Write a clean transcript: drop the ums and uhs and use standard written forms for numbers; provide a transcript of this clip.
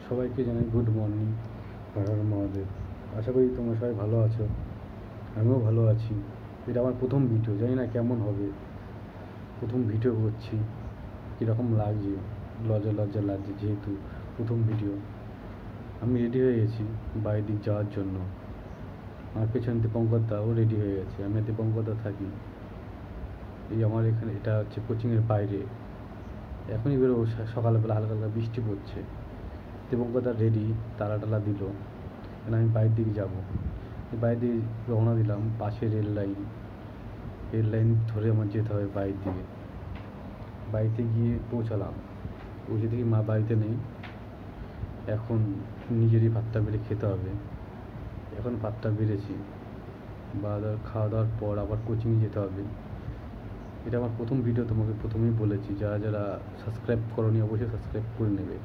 সবাইকে জানাই good morning, Har Har Mahadev. আশা করি তোমরা সবাই ভালো আছো, আমিও ভালো আছি। এটা আমার প্রথম ভিডিও, জানি না কেমন হবে। প্রথম ভিডিও করছি, কীরকম লাগছে, লজ্জা লজ্জা লাগছে যেহেতু প্রথম ভিডিও। আমি রেডি হয়ে গেছি বাইরের দিক যাওয়ার জন্য। আমার পেছনে দীপঙ্কর দাও রেডি হয়ে গেছে, আমি দীপঙ্কর দা থাকি। এই আমার এখানে এটা হচ্ছে কোচিংয়ের বাইরে। এখনই বেরোবো, সকালবেলা হালকা হালকা বৃষ্টি পড়ছে। দীপঙ্কর রেডি, তালা টালা দিল, আমি বাইরের দিকে যাবো। বাইরের দিকে রওনা দিলাম, পাশে রেল লাইন ধরে আমার যেতে হবে বাইরের দিকে। বাড়িতে গিয়ে পৌঁছালাম, পৌঁছে দেখি মা বাড়িতে নেই। এখন নিজেরই ভাতটা বেড়ে খেতে হবে। এখন ভাতটা বেড়েছি, খাওয়া দাওয়ার পর আবার কোচিংয়ে যেতে হবে। এটা আমার প্রথম ভিডিও, তোমাকে প্রথমেই বলেছি, যারা যারা সাবস্ক্রাইব করোনি অবশ্যই সাবস্ক্রাইব করে নেবে।